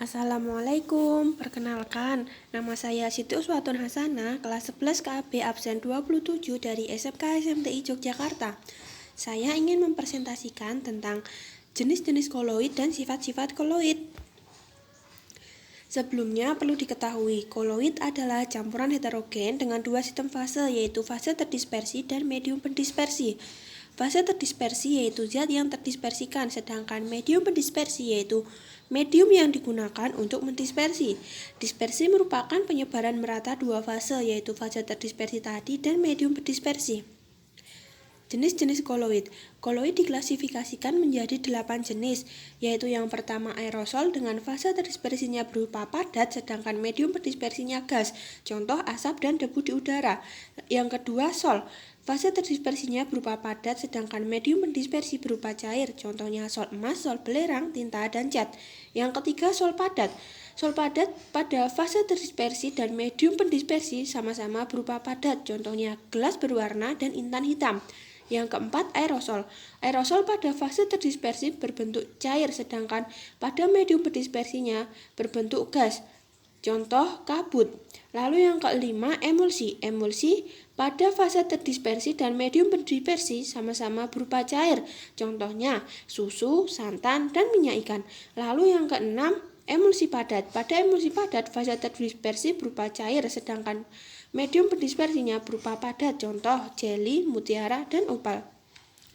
Assalamualaikum, perkenalkan, nama saya Siti Uswatun Hasanah, kelas 11 KAB absen 27 dari SMK SMTI Yogyakarta. Saya ingin mempresentasikan tentang jenis-jenis koloid dan sifat-sifat koloid. Sebelumnya perlu diketahui, koloid adalah campuran heterogen dengan dua sistem fase, yaitu fase terdispersi dan medium pendispersi. Fase terdispersi yaitu zat yang terdispersikan, sedangkan medium pendispersi yaitu medium yang digunakan untuk mendispersi. Dispersi merupakan penyebaran merata dua fase, yaitu fase terdispersi tadi dan medium pendispersi. Jenis-jenis koloid. Koloid diklasifikasikan menjadi 8 jenis, yaitu yang pertama aerosol dengan fase terdispersinya berupa padat, sedangkan medium pendispersinya gas, contoh asap dan debu di udara. Yang kedua sol, fase terdispersinya berupa padat, sedangkan medium pendispersi berupa cair, contohnya sol emas, sol belerang, tinta, dan cat. Yang ketiga sol padat. Sol padat pada fase terdispersi dan medium pendispersi sama-sama berupa padat, contohnya gelas berwarna dan intan hitam. Yang keempat, aerosol. Aerosol pada fase terdispersi berbentuk cair, sedangkan pada medium pendispersinya berbentuk gas. Contoh, kabut. Lalu yang kelima, emulsi. Emulsi pada fase terdispersi dan medium pendispersi sama-sama berupa cair. Contohnya, susu, santan, dan minyak ikan. Lalu yang keenam, emulsi padat. Pada emulsi padat, fase terdispersi berupa cair, sedangkan medium pendispersinya berupa padat, contoh jeli, mutiara, dan opal.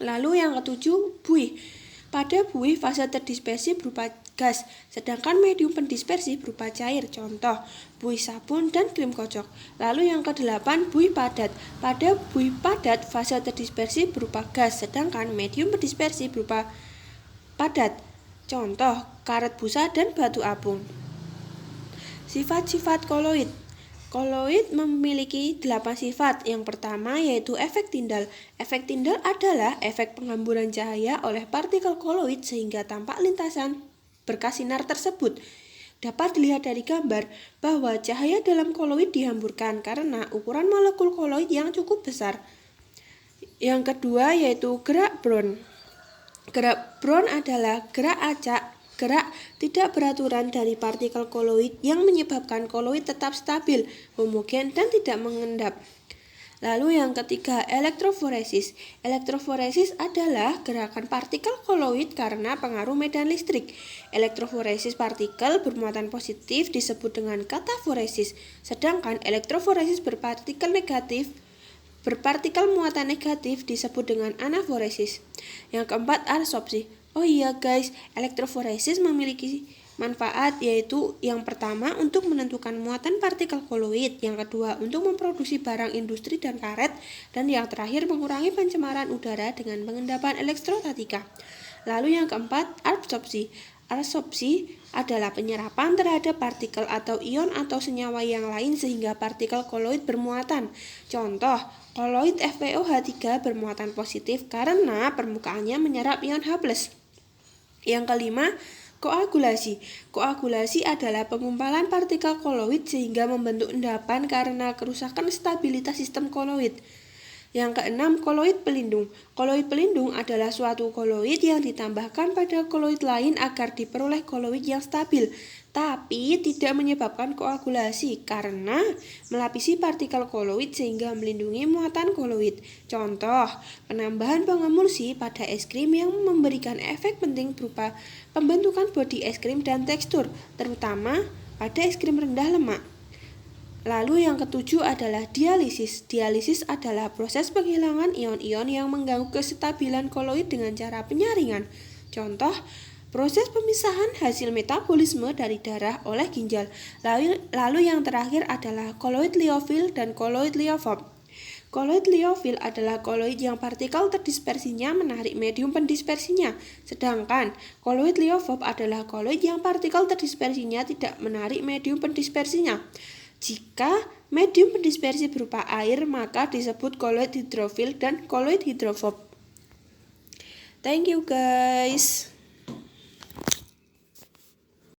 Lalu yang ketujuh, buih. Pada buih, fase terdispersi berupa gas, sedangkan medium pendispersi berupa cair, contoh buih sabun dan krim kocok. Lalu yang kedelapan, buih padat. Pada buih padat, fase terdispersi berupa gas, sedangkan medium pendispersi berupa padat, contoh karet busa dan batu apung. Sifat-sifat koloid. Koloid memiliki 8 sifat. Yang pertama yaitu efek Tyndall. Efek Tyndall adalah efek penghamburan cahaya oleh partikel koloid sehingga tampak lintasan berkas sinar tersebut. Dapat dilihat dari gambar bahwa cahaya dalam koloid dihamburkan karena ukuran molekul koloid yang cukup besar. Yang kedua yaitu gerak Brown. Gerak Brown adalah gerak tidak beraturan dari partikel koloid yang menyebabkan koloid tetap stabil, homogen, dan tidak mengendap. Lalu yang ketiga, elektroforesis. Elektroforesis adalah gerakan partikel koloid karena pengaruh medan listrik. Elektroforesis partikel bermuatan positif disebut dengan kataforesis, sedangkan elektroforesis berpartikel muatan negatif disebut dengan anaforesis. Yang keempat, adsorpsi. Oh iya guys, elektroforesis memiliki manfaat, yaitu yang pertama untuk menentukan muatan partikel koloid, yang kedua untuk memproduksi barang industri dan karet, dan yang terakhir mengurangi pencemaran udara dengan pengendapan elektrostatika. Lalu yang keempat, adsorpsi. Adsorpsi adalah penyerapan terhadap partikel atau ion atau senyawa yang lain sehingga partikel koloid bermuatan. Contoh, koloid FeOH3 bermuatan positif karena permukaannya menyerap ion H+. Yang kelima, koagulasi. Koagulasi adalah pengumpalan partikel koloid sehingga membentuk endapan karena kerusakan stabilitas sistem koloid. Yang keenam, koloid pelindung. Koloid pelindung adalah suatu koloid yang ditambahkan pada koloid lain agar diperoleh koloid yang stabil, tapi tidak menyebabkan koagulasi karena melapisi partikel koloid sehingga melindungi muatan koloid. Contoh, penambahan pengemulsi pada es krim yang memberikan efek penting berupa pembentukan bodi es krim dan tekstur, terutama pada es krim rendah lemak. Lalu yang ketujuh adalah dialisis. Dialisis adalah proses penghilangan ion-ion yang mengganggu kestabilan koloid dengan cara penyaringan. Contoh, proses pemisahan hasil metabolisme dari darah oleh ginjal. Lalu yang terakhir adalah koloid liofil dan koloid liofob. Koloid liofil adalah koloid yang partikel terdispersinya menarik medium pendispersinya, sedangkan koloid liofob adalah koloid yang partikel terdispersinya tidak menarik medium pendispersinya. Jika medium pendispersi berupa air, maka disebut koloid hidrofil dan koloid hidrofob. Thank you guys.